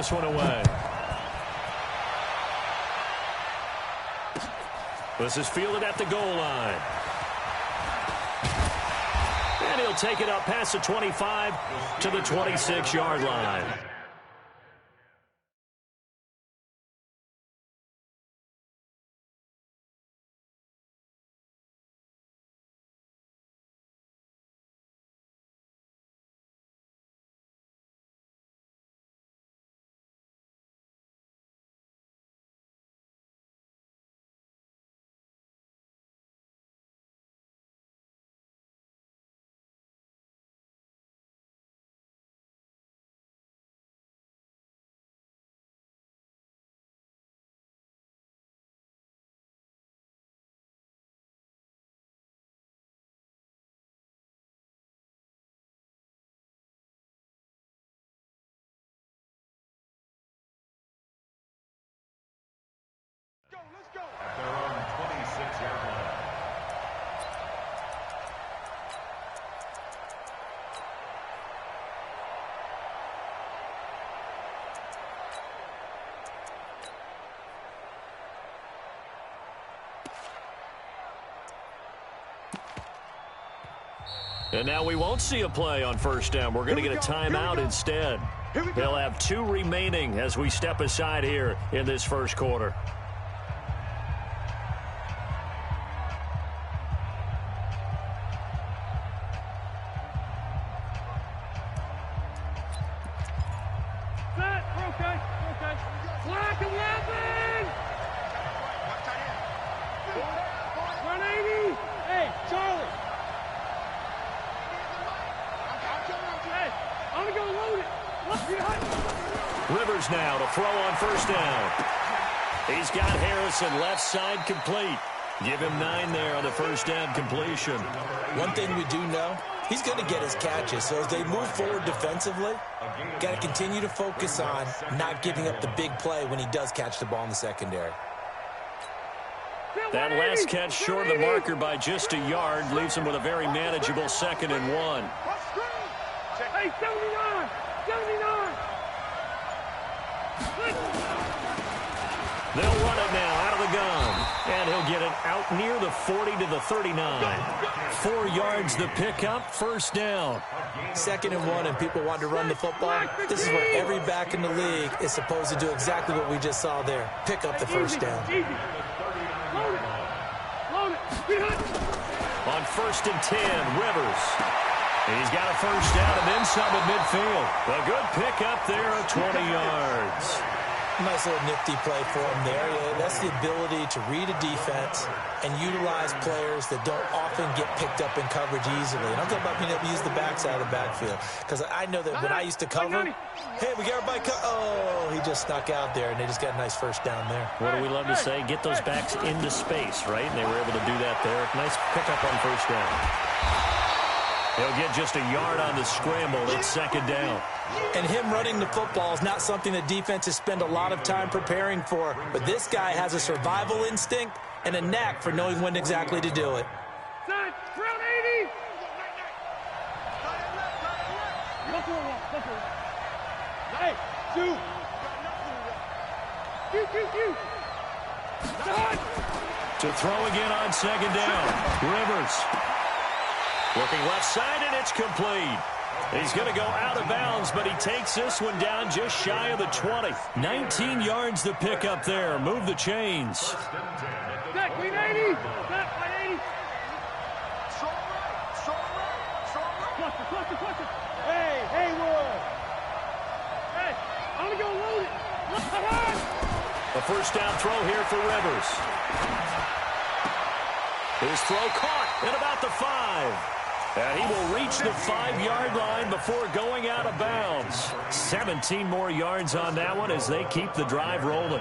this one away. This is fielded at the goal line. And he'll take it up past the 25 to the 26-yard line. At their own 26-yard line. And now we won't see a play on first down. We're going to get a timeout instead. They'll have 2 remaining as we step aside here in this first quarter. Rivers now to throw on first down. He's got Harrison left side complete. Give him 9 there on the first down completion. One thing we do know, he's going to get his catches. So as they move forward defensively, got to continue to focus on not giving up the big play when he does catch the ball in the secondary. That last catch short of the marker by just a yard leaves him with a very manageable 2nd and 1. Hey, 79! 79! They'll run it now out of the gun. And he'll get it out near the 40 to the 39. 4 yards the pickup, first down. 2nd and 1, and people want to run the football. This is where every back in the league is supposed to do exactly what we just saw there. Pick up the first down. On 1st and 10, Rivers. He's got a first down and then some at midfield. A good pickup there of 20 yards. Nice little nifty play for him there. Yeah, that's the ability to read a defense and utilize players that don't often get picked up in coverage easily. And I'm talking about being able to use the backside of the backfield. Because I know that when I used to cover, hey, we got everybody oh, he just snuck out there, and they just got a nice first down there. What do we love to say? Get those backs into space, right? And they were able to do that there. Nice pickup on first down. He'll get just a yard on the scramble. It's 2nd down. And him running the football is not something that defenses spend a lot of time preparing for. But this guy has a survival instinct and a knack for knowing when exactly to do it. Round 80! Hey, shoot! To throw again on 2nd down. Rivers. Working left side, and it's complete. He's going to go out of bounds, but he takes this one down just shy of the 20. 19 yards to pick up there. Move the chains. Back, 180. Back, 180. Cluster. Hey, Haywood. Hey, I'm going to go load it. A first down throw here for Rivers. His throw caught at about the 5. And he will reach the 5-yard line before going out of bounds. 17 more yards on that one as they keep the drive rolling.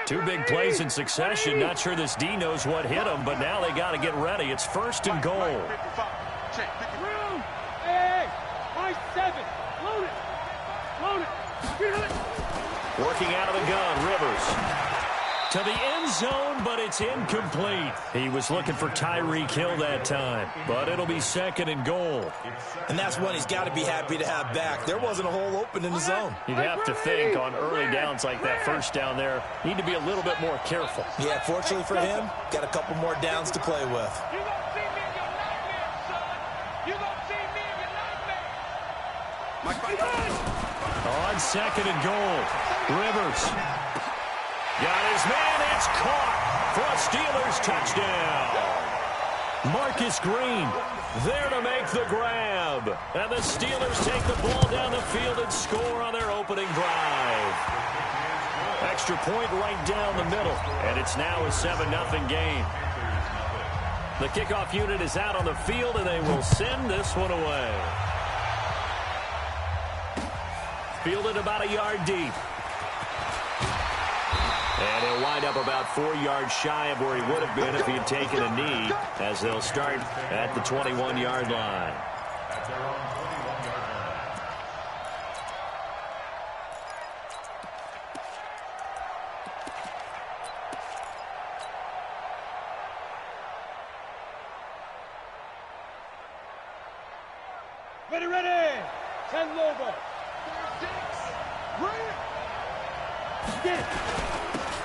2 big plays in succession. Not sure this D knows what hit him, but now they got to get ready. It's 1st and goal. Room. Hey, 7. Load it. Working out of the gun, Rivers. To the end zone, but it's incomplete. He was looking for Tyreek Hill that time, but it'll be 2nd and goal. And that's one he's got to be happy to have back. There wasn't a hole open in the zone. You'd have to think on early downs like that first down there, need to be a little bit more careful. Yeah, fortunately for him, got a couple more downs to play with. You gonna see me in your nightmare, son. You gonna see me in your nightmare. On 2nd and goal, Rivers. Got his man, it's caught for a Steelers touchdown. Marcus Green there to make the grab. And the Steelers take the ball down the field and score on their opening drive. Extra point right down the middle, and it's now a 7-0 game. The kickoff unit is out on the field, and they will send this one away. Fielded about a yard deep. And he'll wind up about 4 yards shy of where he would have been if he had taken a knee, as they'll start at the 21-yard line. Ready. Send over. Get it.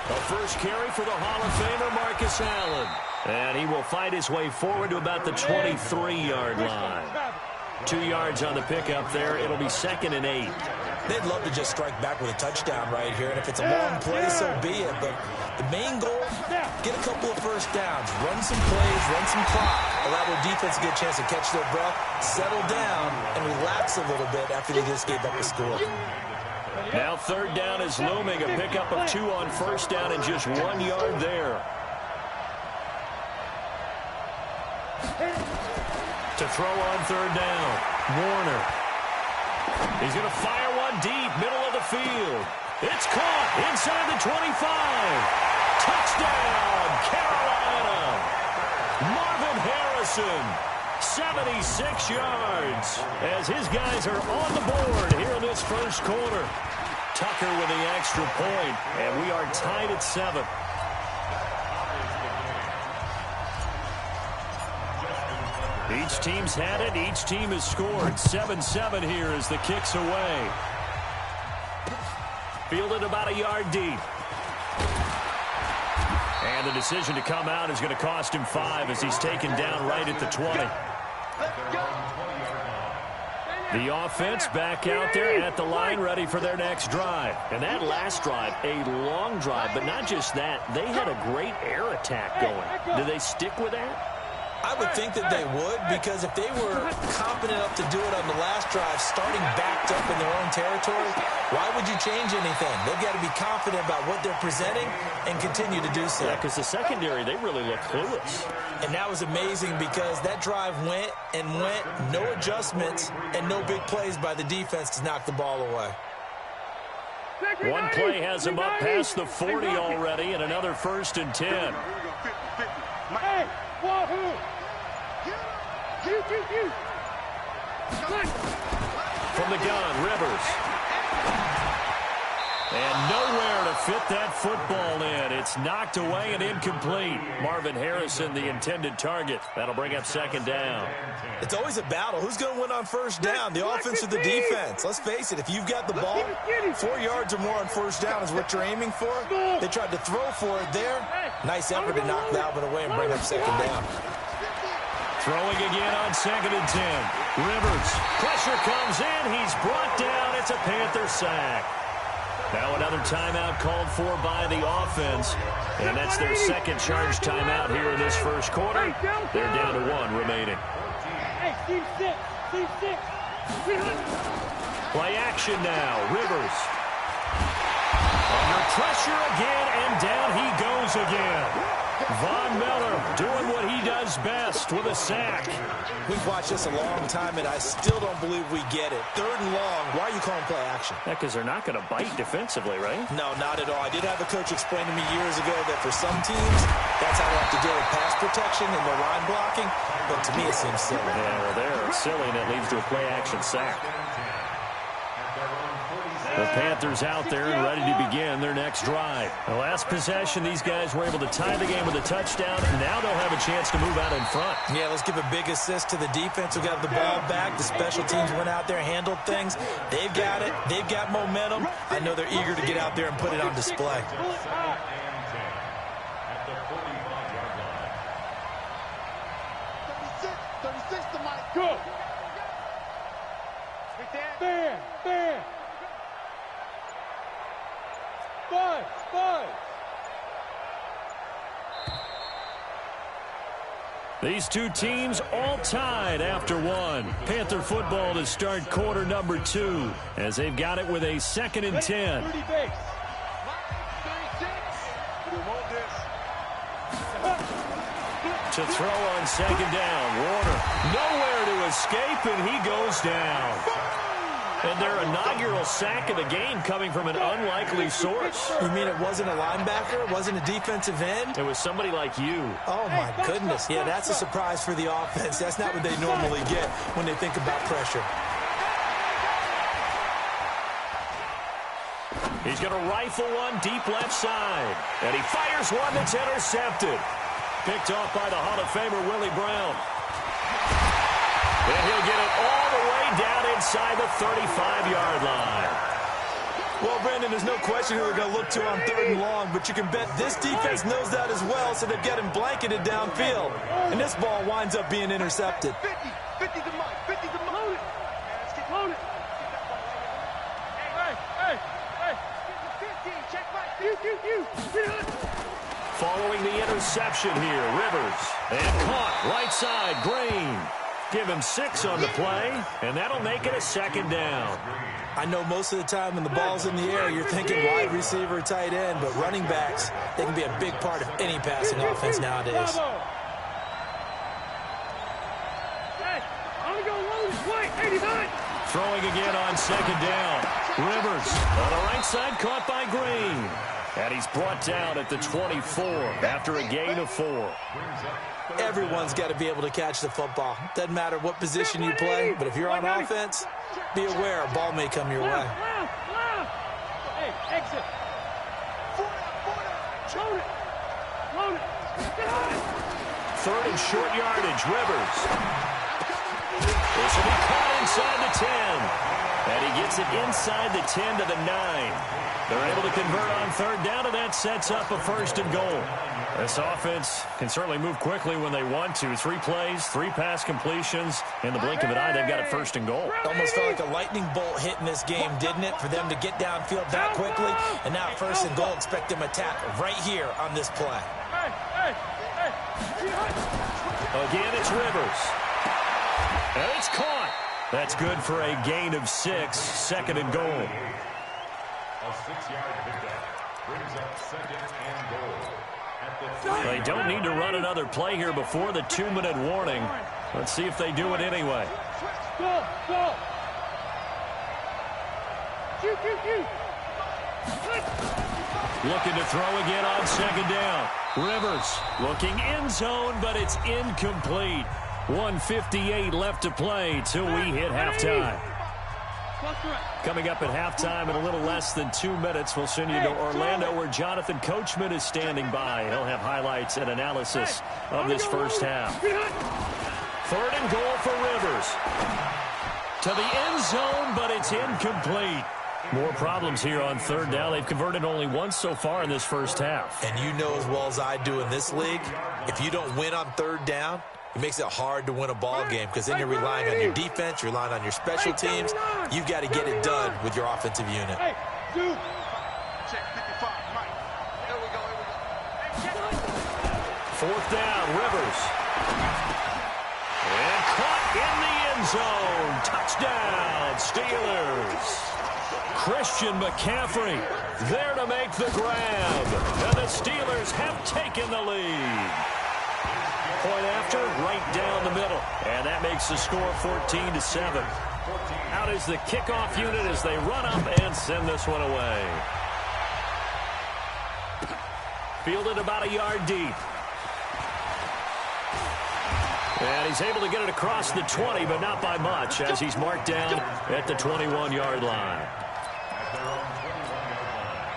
The first carry for the Hall of Famer, Marcus Allen. And he will fight his way forward to about the 23-yard line. 2 yards on the pickup there. It'll be 2nd and 8. They'd love to just strike back with a touchdown right here, and if it's a long play, so be it. But the main goal, get a couple of first downs, run some plays, run some clock, allow their defense to get a chance to catch their breath, settle down, and relax a little bit after they just gave up a score. Now 3rd down is looming, a pickup of 2 on 1st down and just 1 yard there. To throw on 3rd down, Warner. He's going to fire one deep, middle of the field. It's caught inside the 25. Touchdown, Carolina. Marvin Harrison, 76 yards, as his guys are on the board here in this first quarter. Tucker with the extra point, and we are tied at 7. Each team's had it. Each team has scored. 7-7 here as the kick's away. Fielded about a yard deep. And the decision to come out is going to cost him 5 as he's taken down right at the 20. The offense back out there at the line, ready for their next drive. And that last drive, a long drive, but not just that. They had a great air attack going. Do they stick with that? I would think that they would, because if they were confident enough to do it on the last drive, starting backed up in their own territory, why would you change anything? They've got to be confident about what they're presenting and continue to do so. Yeah, because the secondary, they really look clueless. And that was amazing because that drive went, no adjustments, and no big plays by the defense to knock the ball away. One play has him up past the 40 already, and another 1st and 10. Hey, Wahoo! From the gun, Rivers. And nowhere to fit that football in. It's knocked away and incomplete. Marvin Harrison, the intended target. That'll bring up 2nd down. It's always a battle. Who's going to win on 1st down, the offense or the defense? Let's face it, if you've got the ball, 4 yards or more on 1st down is what you're aiming for. They tried to throw for it there. Nice effort to knock Alvin away and bring up 2nd down. Throwing again on 2nd and 10. Rivers. Pressure comes in. He's brought down. It's a Panther sack. Now another timeout called for by the offense. And that's their 2nd charge timeout here in this first quarter. They're down to 1 remaining. Hey, Steve 6. Play action now. Rivers. Under pressure again, and down he goes again. Von Miller doing what he does best with a sack. We've watched this a long time, and I still don't believe we get it. 3rd and long. Why are you calling play action? Yeah, because they're not going to bite defensively, right? No, not at all. I did have a coach explain to me years ago that for some teams, that's how they have to deal with pass protection and their line blocking. But to me, it seems silly. Yeah, well, they're silly, and it leads to a play action sack. The Panthers out there and ready to begin their next drive. The last possession, these guys were able to tie the game with a touchdown. Now they'll have a chance to move out in front. Yeah, let's give a big assist to the defense who got the ball back. The special teams went out there, handled things. They've got it. They've got momentum. I know they're eager to get out there and put it on display. Go. Fair. Five. These two teams all tied after one. Panther football to start quarter number 2 as they've got it with a 2nd and 10. 30 base. To throw on 2nd down. Warner nowhere to escape, and he goes down. And their inaugural sack of the game coming from an unlikely source. You mean it wasn't a linebacker? It wasn't a defensive end? It was somebody like you. Oh, my goodness. Yeah, that's a surprise for the offense. That's not what they normally get when they think about pressure. He's going to rifle one deep left side. And he fires one that's intercepted. Picked off by the Hall of Famer, Willie Brown. And he'll get it all the way down inside the 35-yard line. Well, Brandon, there's no question who they're going to look to on 3rd and long, but you can bet this defense knows that as well, so they've got him blanketed downfield. And this ball winds up being intercepted. 50 to Mike. 50 to Mike. Load it. Hey. 15. Check Mike. You. Following the interception here, Rivers. And caught right side, Green. Give him 6 on the play, and that'll make it a 2nd down. I know most of the time when the ball's in the air, you're thinking wide receiver, tight end, but running backs, they can be a big part of any passing offense nowadays. Hey, I'm going to load it. Wait, 89. Throwing again on 2nd down. Rivers on the right side, caught by Green. And he's brought down at the 24 after a gain of 4. Everyone's got to be able to catch the football. Doesn't matter what position you play, but if you're on offense, be aware a ball may come your way. Hey, exit. Load it. 3rd and short yardage, Rivers. This will be caught inside the 10. And he gets it inside the 10 to the 9. They're able to convert on 3rd down, and that sets up a 1st and goal. This offense can certainly move quickly when they want to. 3 plays, 3 pass completions. In the blink of an eye, they've got it 1st and goal. It almost felt like a lightning bolt hit in this game, didn't it? For them to get downfield that quickly. And now 1st and goal, expect them to attack right here on this play. Again, it's Rivers. And it's caught. That's good for a gain of 6, 2nd and goal. A 6-yard pickup brings up 2nd and goal. They don't need to run another play here before the 2-minute warning. Let's see if they do it anyway. Go. Looking to throw again on 2nd down. Rivers looking end zone, but it's incomplete. 1:58 left to play till we hit halftime. Coming up at halftime in a little less than 2 minutes, we'll send you to Orlando where Jonathan Coachman is standing by. He'll have highlights and analysis of this first half. 3rd and goal for Rivers. To the end zone, but it's incomplete. More problems here on 3rd down. They've converted only once so far in this first half. And you know as well as I do in this league, if you don't win on 3rd down, it makes it hard to win a ball game because then you're relying on your defense, you're relying on your special teams. You've got to get it done with your offensive unit. Hey, dude. Check 55, Mike. Here we go. 4th down, Rivers. And caught in the end zone. Touchdown, Steelers. Christian McCaffrey there to make the grab. And the Steelers have taken the lead. Point after, right down the middle. And that makes the score 14-7. Out is the kickoff unit as they run up and send this one away. Fielded about a yard deep. And he's able to get it across the 20, but not by much, as he's marked down at the 21-yard line. their own 21-yard line.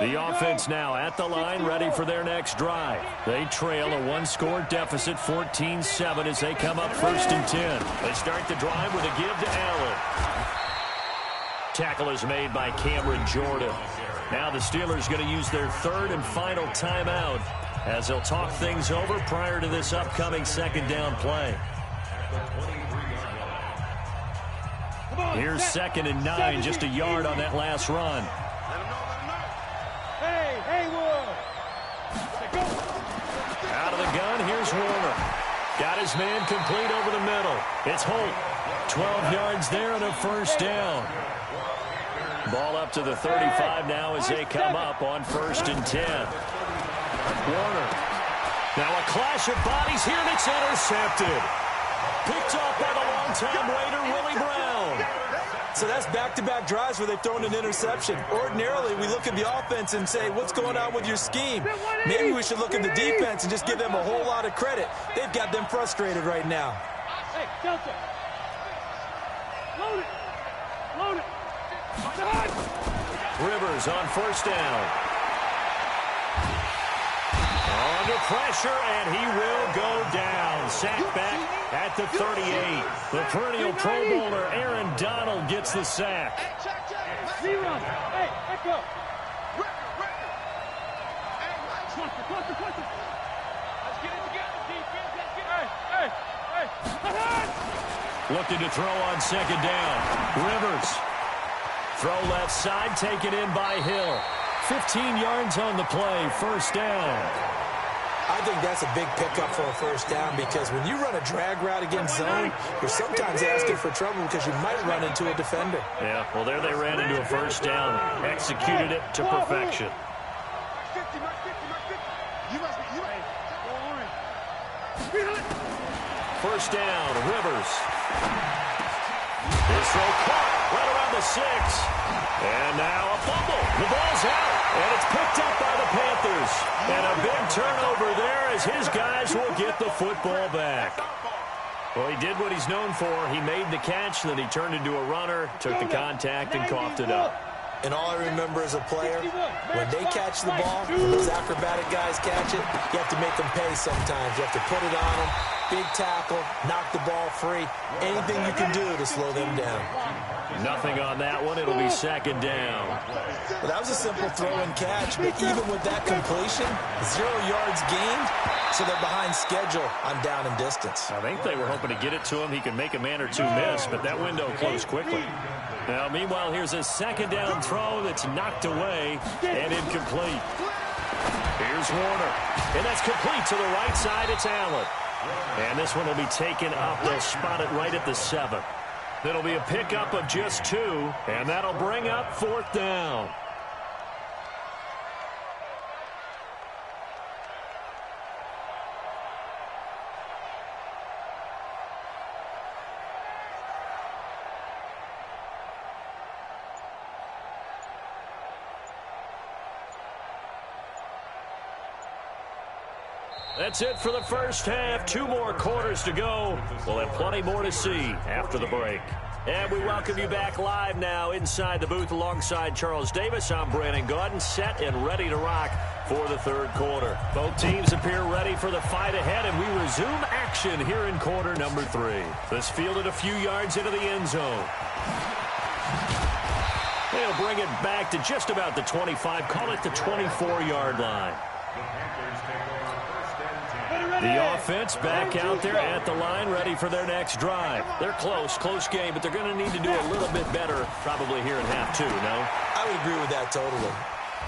The offense now at the line, ready for their next drive. They trail a one-score deficit, 14-7, as they come up 1st and 10. They start the drive with a give to Allen. Tackle is made by Cameron Jordan. Now the Steelers going to use their 3rd and final timeout as they'll talk things over prior to this upcoming 2nd down play. Here's 2nd and 9, just a yard on that last run. Hey, Haywood! Go! Out of the gun, here's Warner. Got his man complete over the middle. It's Holt. 12 yards there and a 1st down. Ball up to the 35 now as they come up on 1st and 10. Warner. Now a clash of bodies here, and it's intercepted. Picked off by the long-time Raider, Willie Brown. So that's back-to-back drives where they've thrown an interception. Ordinarily, we look at the offense and say, what's going on with your scheme? Maybe we should look at the defense and just give them a whole lot of credit. They've got them frustrated right now. Hey, Delta! Load it! Load it! Rivers on 1st down. Under pressure, and he will go down. Sacked back at the 38. The perennial Pro Bowler Aaron Donald gets the sack. Zero. Hey, back up. Cluster. Let's get it together, defense. Let's get it. Hey. Looking to throw on 2nd down. Rivers. Throw left side, taken in by Hill. 15 yards on the play, 1st down. I think that's a big pickup for a 1st down because when you run a drag route against zone, you're sometimes asking for trouble because you might run into a defender. Yeah, well, there they ran into a 1st down. Executed it to perfection. First down, Rivers. His throw caught right around the 6. And now a fumble. The ball's out, and it's picked up by the Panthers. And a big turnover there as his guys will get the football back. Well, he did what he's known for. He made the catch, then he turned into a runner, took the contact, and coughed it up. And all I remember as a player, when they catch the ball, when those acrobatic guys catch it, you have to make them pay sometimes. You have to put it on them, big tackle, knock the ball free. Anything you can do to slow them down. Nothing on that one. It'll be 2nd down. Well, that was a simple throw and catch, but even with that completion, 0 yards gained, so they're behind schedule on down and distance. I think they were hoping to get it to him. He could make a man or two miss, but that window closed quickly. Now, meanwhile, here's a 2nd down throw that's knocked away and incomplete. Here's Warner, and that's complete to the right side. It's Allen. And this one will be taken up. They'll spot it right at the 7. That'll be a pickup of just 2, and that'll bring up 4th down. That's it for the first half. 2 more quarters to go. We'll have plenty more to see after the break. And we welcome you back live now inside the booth alongside Charles Davis. I'm Brandon Gaudin, set and ready to rock for the 3rd quarter. Both teams appear ready for the fight ahead, and we resume action here in quarter number 3. This fielded a few yards into the end zone. They'll bring it back to just about the 25, call it the 24-yard line. The offense back out there at the line, ready for their next drive. They're close game, but they're going to need to do a little bit better probably here in half 2, no? I would agree with that totally.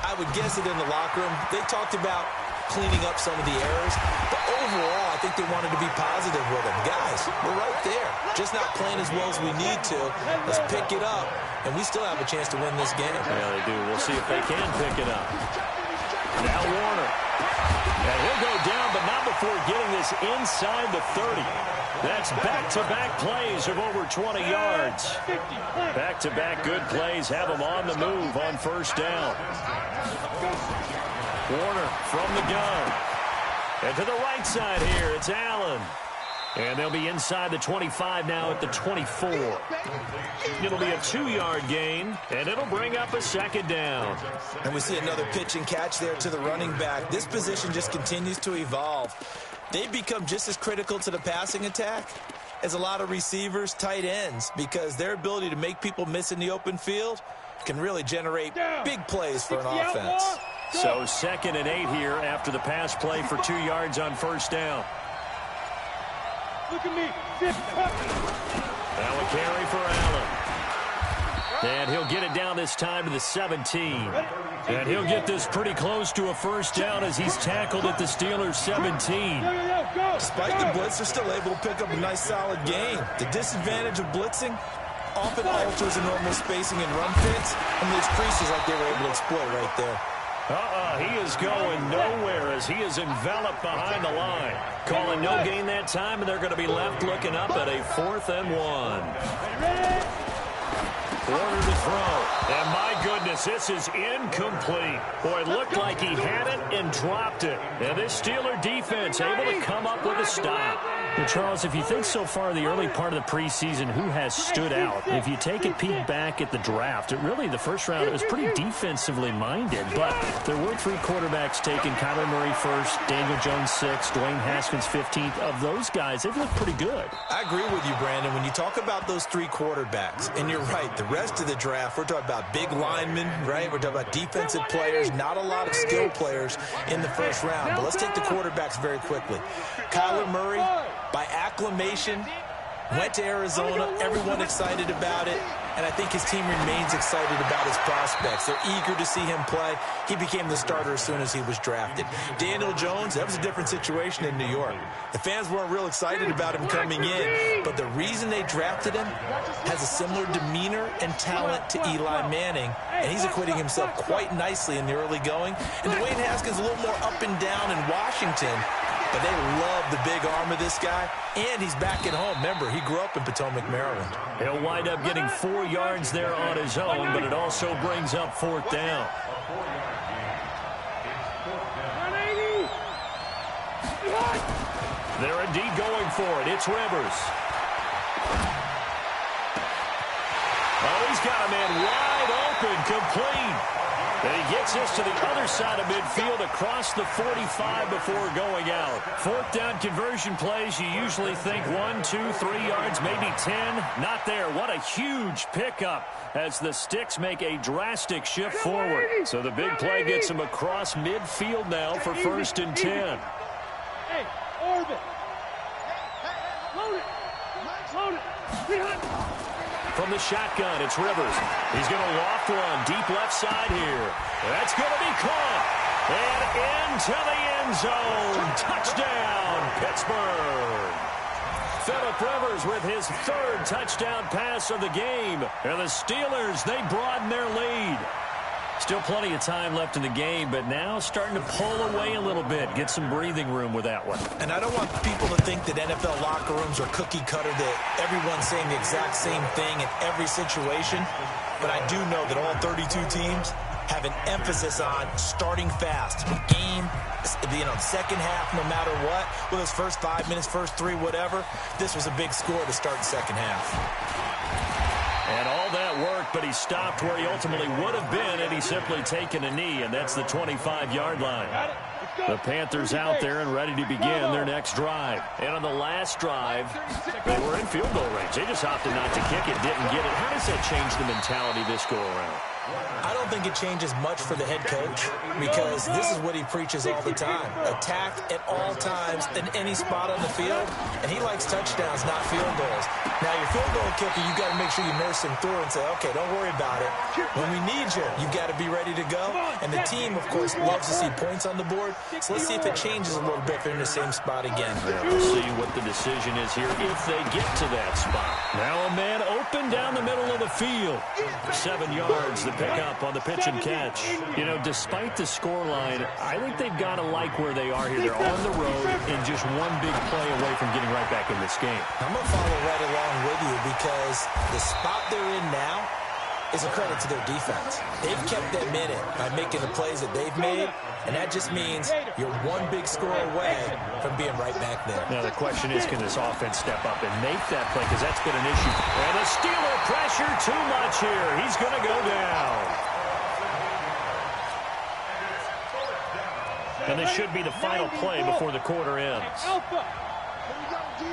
I would guess that in the locker room, they talked about cleaning up some of the errors, but overall, I think they wanted to be positive with them. Guys, we're right there. Just not playing as well as we need to. Let's pick it up, and we still have a chance to win this game. Yeah, they do. We'll see if they can pick it up. Now Warner. And he'll go down, but not before getting this inside the 30. That's back-to-back plays of over 20 yards. Back-to-back good plays have them on the move on 1st down. Warner from the gun. And to the right side here, it's Allen. And they'll be inside the 25 now at the 24. It'll be a 2-yard gain, and it'll bring up a second down. And we see another pitch and catch there to the running back. This position just continues to evolve. They've become just as critical to the passing attack as a lot of receivers, tight ends, because their ability to make people miss in the open field can really generate big plays for an offense. So 2nd and 8 here after the pass play for 2 yards on first down. Look at me. Now a carry for Allen. And he'll get it down this time to the 17. And he'll get this pretty close to a first down as he's tackled at the Steelers' 17. Despite the blitz, they're still able to pick up a nice, solid gain. The disadvantage of blitzing often alters the normal spacing and run fits, and those creases like they were able to exploit right there. He is going nowhere as he is enveloped behind the line. Calling no gain that time, and they're going to be left looking up at a 4th and 1. Order to throw. And my goodness, this is incomplete. Boy, it looked like he had it and dropped it. And this Steeler defense able to come up with a stop. Well, Charles, if you think so far the early part of the preseason, who has stood out? If you take a peek back at the draft, the first round, it was pretty defensively minded. But there were 3 quarterbacks taken. Kyler Murray first, Daniel Jones 6th, Dwayne Haskins 15th. Of those guys, they've looked pretty good. I agree with you, Brandon. When you talk about those 3 quarterbacks, and you're right, the rest of the draft, we're talking about big linemen, right? We're talking about defensive players, not a lot of skill players in the first round. But let's take the quarterbacks very quickly. Kyler Murray, by acclamation, went to Arizona. Everyone excited about it. And I think his team remains excited about his prospects. They're eager to see him play. He became the starter as soon as he was drafted. Daniel Jones, that was a different situation in New York. The fans weren't real excited about him coming in, but the reason they drafted him has a similar demeanor and talent to Eli Manning, and he's acquitting himself quite nicely in the early going. And Dwayne Haskins a little more up and down in Washington, but they love the big arm of this guy, and he's back at home. Remember, he grew up in Potomac, Maryland. He'll wind up getting 4 yards there on his own, but it also brings up 4th down. They're indeed going for it. It's Rivers. Oh, he's got a man wide open, complete. And he gets this to the other side of midfield across the 45 before going out. 4th down conversion plays, you usually think 1, 2, 3 yards, maybe 10. Not there. What a huge pickup as the Sticks make a drastic shift forward. So the big play gets him across midfield now for 1st and 10. Hey, orbit. Load it. Load it. From the shotgun, it's Rivers. He's going to loft one deep left side here. That's going to be caught. And into the end zone. Touchdown, Pittsburgh. Phillip Rivers with his 3rd touchdown pass of the game. And the Steelers, they broaden their lead. Still plenty of time left in the game, but now starting to pull away a little bit. Get some breathing room with that one. And I don't want people to think that NFL locker rooms are cookie cutter, that everyone's saying the exact same thing in every situation. But I do know that all 32 teams have an emphasis on starting fast. Game, second half, no matter what. Whether it's first 5 minutes, first 3, whatever. This was a big score to start the second half. And all that worked, but he stopped where he ultimately would have been had he simply taken a knee, and that's the 25-yard line. The Panthers out there and ready to begin their next drive. And on the last drive, they were in field goal range. They just opted not to kick it, didn't get it. How does that change the mentality this go-around? I don't think it changes much for the head coach because this is what he preaches all the time. Attack at all times in any spot on the field, and he likes touchdowns, not field goals. Now, your field goal kicker, you got to make sure you nurse him through and say, okay, don't worry about it. When we need you, you got to be ready to go. And the team, of course, loves to see points on the board. So let's see if it changes a little bit if they're in the same spot again. Yeah, we'll see what the decision is here if they get to that spot. Now a man open down the middle of the field. 7 yards, the pickup on the pitch and catch. You know, despite the scoreline, I think they've got to like where they are here. They're on the road and just one big play away from getting right back in this game. I'm going to follow right along with you because the spot they're in now is a credit to their defense. They've kept them in it by making the plays that they've made, and that just means you're one big score away from being right back there. Now, the question is, can this offense step up and make that play? Because that's been an issue. And the Steeler pressure too much here. He's going to go down. And this should be the final play before the quarter ends. Alpha. Here we go, D.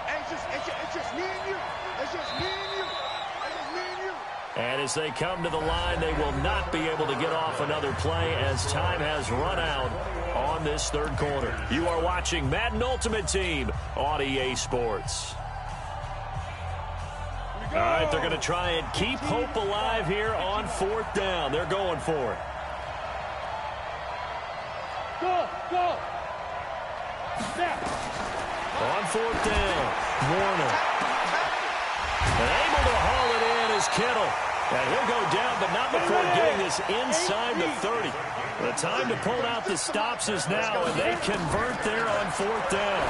It's just me and you. It's just me and you. It's just me and you. And as they come to the line, they will not be able to get off another play as time has run out on this third quarter. You are watching Madden Ultimate Team on EA Sports. All right, they're going to try and keep hope alive here on fourth down. They're going for it. Go. Snap. On fourth down, Warner. And able to haul it in is Kittle. And he'll go down, but not before getting this inside the 30. The time to pull out the stops is now, and they convert there on fourth down.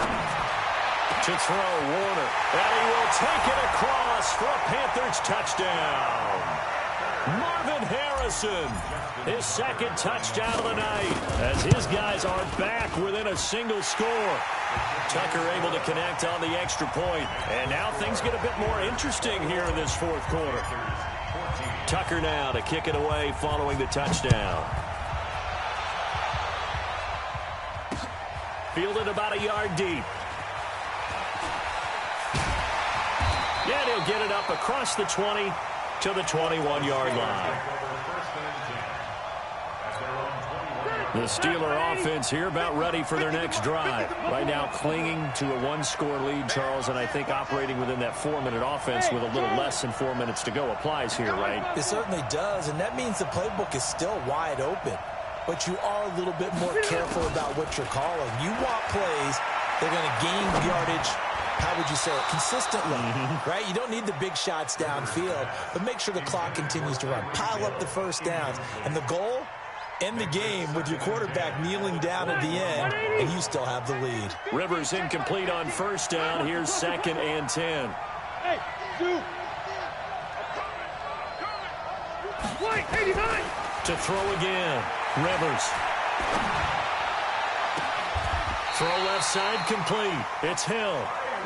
To throw, Warner. And he will take it across for a Panthers touchdown. Marvin Harrison, his second touchdown of the night, as his guys are back within a single score. Tucker able to connect on the extra point, and now things get a bit more interesting here in this fourth quarter. Tucker now to kick it away following the touchdown. Fielded about a yard deep. Yeah, he'll get it up across the 20 to the 21-yard line. The Steeler offense here about ready for their next drive. Right now clinging to a one-score lead, Charles, and I think operating within that 4-minute offense with a little less than 4 minutes to go applies here, right? It certainly does, and that means the playbook is still wide open. But you are a little bit more careful about what you're calling. You want plays that are going to gain yardage, how would you say it, consistently, right? You don't need the big shots downfield, but make sure the clock continues to run. Pile up the first downs. And the goal, end the game with your quarterback kneeling down at the end, and you still have the lead. Rivers incomplete on first down. Here's 2nd and 10. Hey, shoot. White, 89. To throw again, Rivers. Throw left side complete. It's Hill.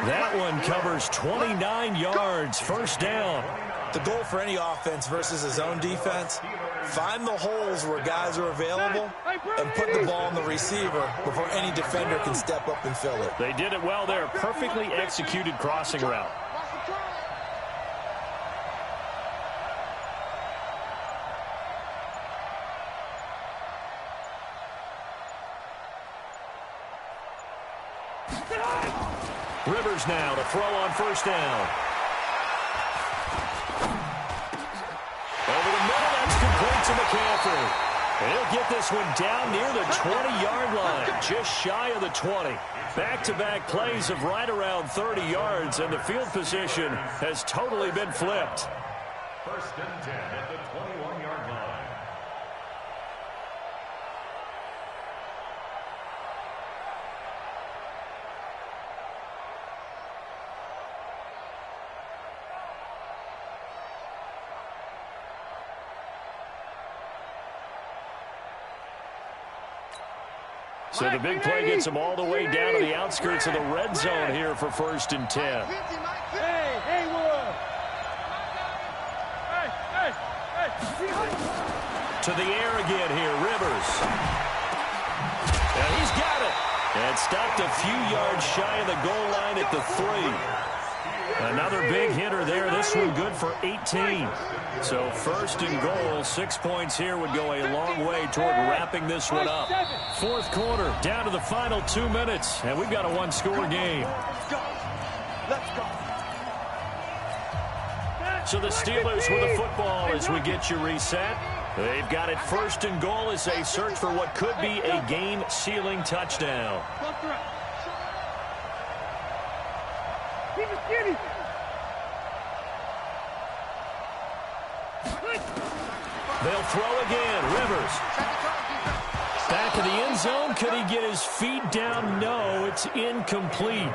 That one covers 29 yards. First down. The goal for any offense versus his own defense, find the holes where guys are available and put the ball on the receiver before any defender can step up and fill it. They did it well there. Perfectly executed crossing route. Rivers now to throw on first down. Over the middle, that's complete to McCaffrey. And he'll get this one down near the 20-yard line, just shy of the 20. Back-to-back plays of right around 30 yards, and the field position has totally been flipped. 1st and 10 at the 21-yard line. So the big play gets them all the way down to the outskirts of the red zone here for 1st and 10. Hey, Haywood. Hey. To the air again here, Rivers. And he's got it. And stopped a few yards shy of the goal line at the 3. Another big hitter there. This one good for 18. So 1st and goal, 6 points here would go a long way toward wrapping this one up. 4th quarter, down to the final 2 minutes, and we've got a one-score game. Let's go. So the Steelers with the football as we get you reset. They've got it 1st and goal as they search for what could be a game-sealing touchdown. Keep it skinny. They'll throw again. Rivers. Back of the end zone. Could he get his feet down? No, it's incomplete.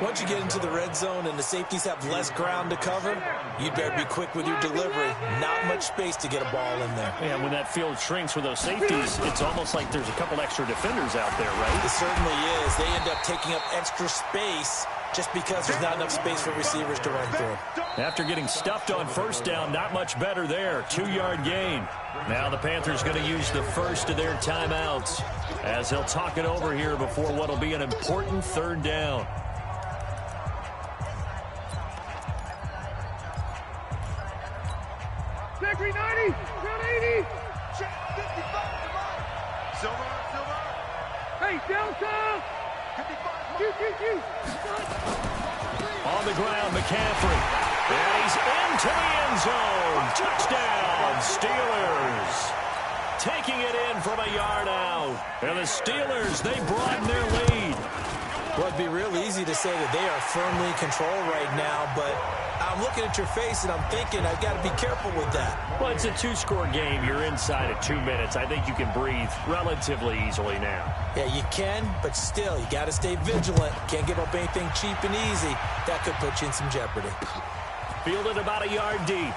Once you get into the red zone and the safeties have less ground to cover, you'd better be quick with your delivery. Not much space to get a ball in there. Yeah, when that field shrinks with those safeties, it's almost like there's a couple extra defenders out there, right? It certainly is. They end up taking up extra space just because there's not enough space for receivers to run through. After getting stuffed on first down, not much better there. 2-yard gain. Now the Panthers going to use the first of their timeouts as he'll talk it over here before what will be an important third down. Check 390, down 80. Check 55, Silver. Hey, Delta. 55, Q. On the ground, McCaffrey. And he's into the end zone. Touchdown, Steelers. Taking it in from a yard out. And the Steelers, they broaden their lead. Well, it'd be real easy to say that they are firmly in control right now, but I'm looking at your face and I'm thinking I've got to be careful with that. Well, it's a 2-score game. You're inside of 2 minutes. I think you can breathe relatively easily now. Yeah, you can, but still, you got to stay vigilant. Can't give up anything cheap and easy. That could put you in some jeopardy. Fielded about a yard deep.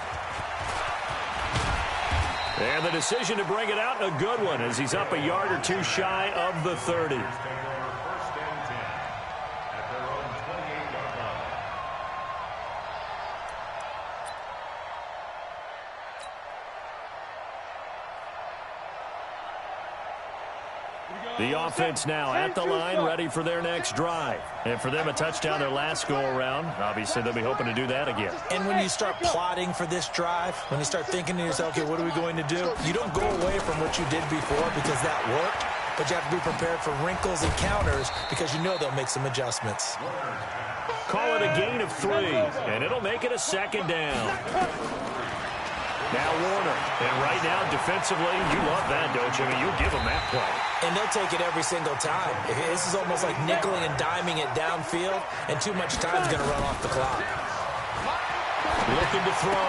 And the decision to bring it out, a good one, as he's up a yard or two shy of the 30. The offense now at the line, ready for their next drive. And for them, a touchdown their last go-around. Obviously, they'll be hoping to do that again. And when you start plotting for this drive, when you start thinking to yourself, okay, what are we going to do? You don't go away from what you did before because that worked, but you have to be prepared for wrinkles and counters because you know they'll make some adjustments. Call it a gain of 3, and it'll make it a second down. Now Warner. And right now, defensively, you love that, don't you? I mean, you'll give them that play. And they'll take it every single time. This is almost like nickeling and diming it downfield, and too much time's going to run off the clock. Looking to throw.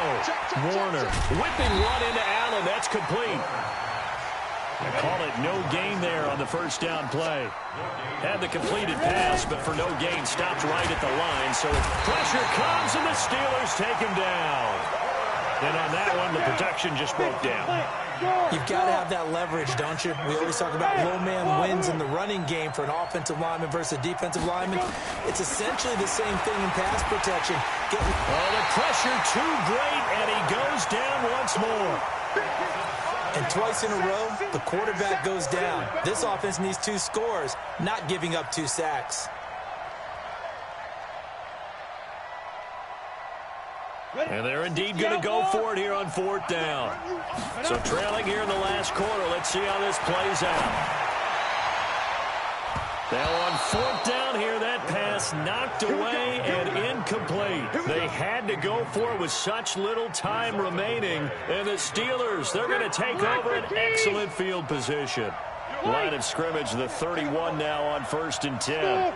Warner whipping one into Allen. That's complete. They call it no gain there on the first down play. Had the completed pass, but for no gain, stopped right at the line. So pressure comes, and the Steelers take him down. And on that one, the protection just broke down. You've got to have that leverage, don't you? We always talk about low man wins in the running game for an offensive lineman versus a defensive lineman. It's essentially the same thing in pass protection. Oh, the pressure too great, and he goes down once more. And twice in a row, the quarterback goes down. This offense needs 2 scores, not giving up 2 sacks. And they're indeed going to go for it here on 4th down. So trailing here in the last quarter. Let's see how this plays out. Now on 4th down here, that pass knocked away and incomplete. They had to go for it with such little time remaining. And the Steelers, they're going to take over an excellent field position. Line of scrimmage, the 31 now on 1st and 10.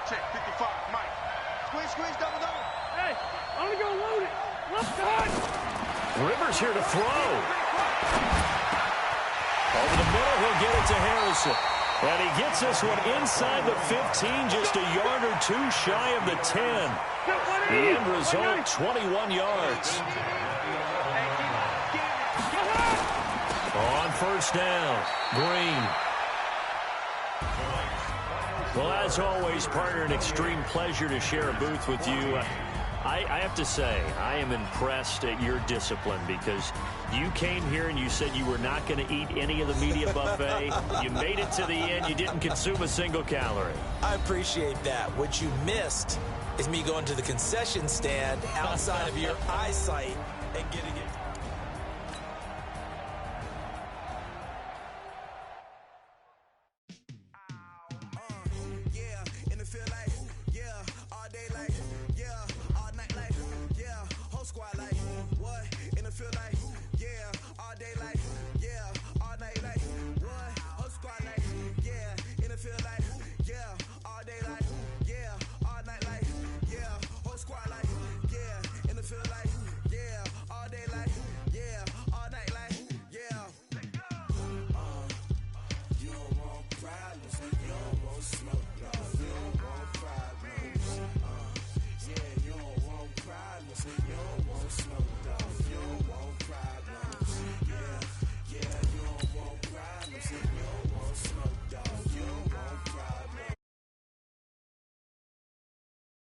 Check 55, Mike. Squeeze, double. Hey, I'm going to go load it. Left side. Rivers here to throw. Over the middle, he'll get it to Harrison. And he gets this one inside the 15, just a yard or 2 shy of the 10. The end result, 21 yards. On 1st down, Green. Well, as always, partner, an extreme pleasure to share a booth with you. I have to say, I am impressed at your discipline because you came here and you said you were not going to eat any of the media buffet. You made it to the end. You didn't consume a single calorie. I appreciate that. What you missed is me going to the concession stand outside of your eyesight and getting it. Squad like what in the field like all day like